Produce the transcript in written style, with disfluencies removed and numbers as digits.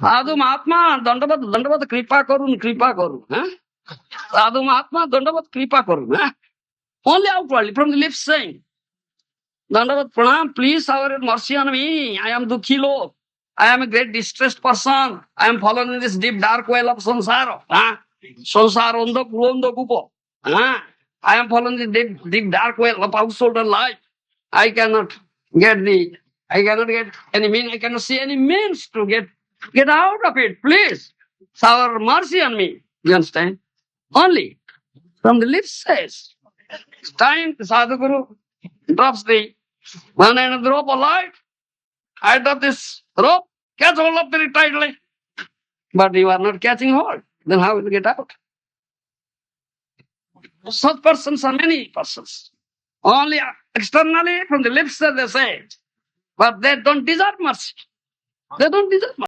সাধু মহাত্মা দণ্ডবত দণ্ডবত কৃপা করুন, হ্যাঁ? Sadhu Mahatma, Dandavat Kripa Karun. Only outwardly, from the lips saying, Dandavat Pranam, please have mercy on me. I am Dukhi Lok. I am a great distressed person. I am fallen in this deep dark well of samsara. Samsara ondo kurondo kupo. I am fallen in the deep dark well of household and life. I cannot get any means. I cannot see any means to get out of it. Please, shower mercy on me. You understand? Only from the lips says. It's time the Sadhguru drops the one end of the rope of light. I drop this rope, catch hold of very tightly. But you are not catching hold. Then how will you get out? Such persons are many persons. Only externally from the lips that they say, but they don't deserve mercy. They don't deserve mercy.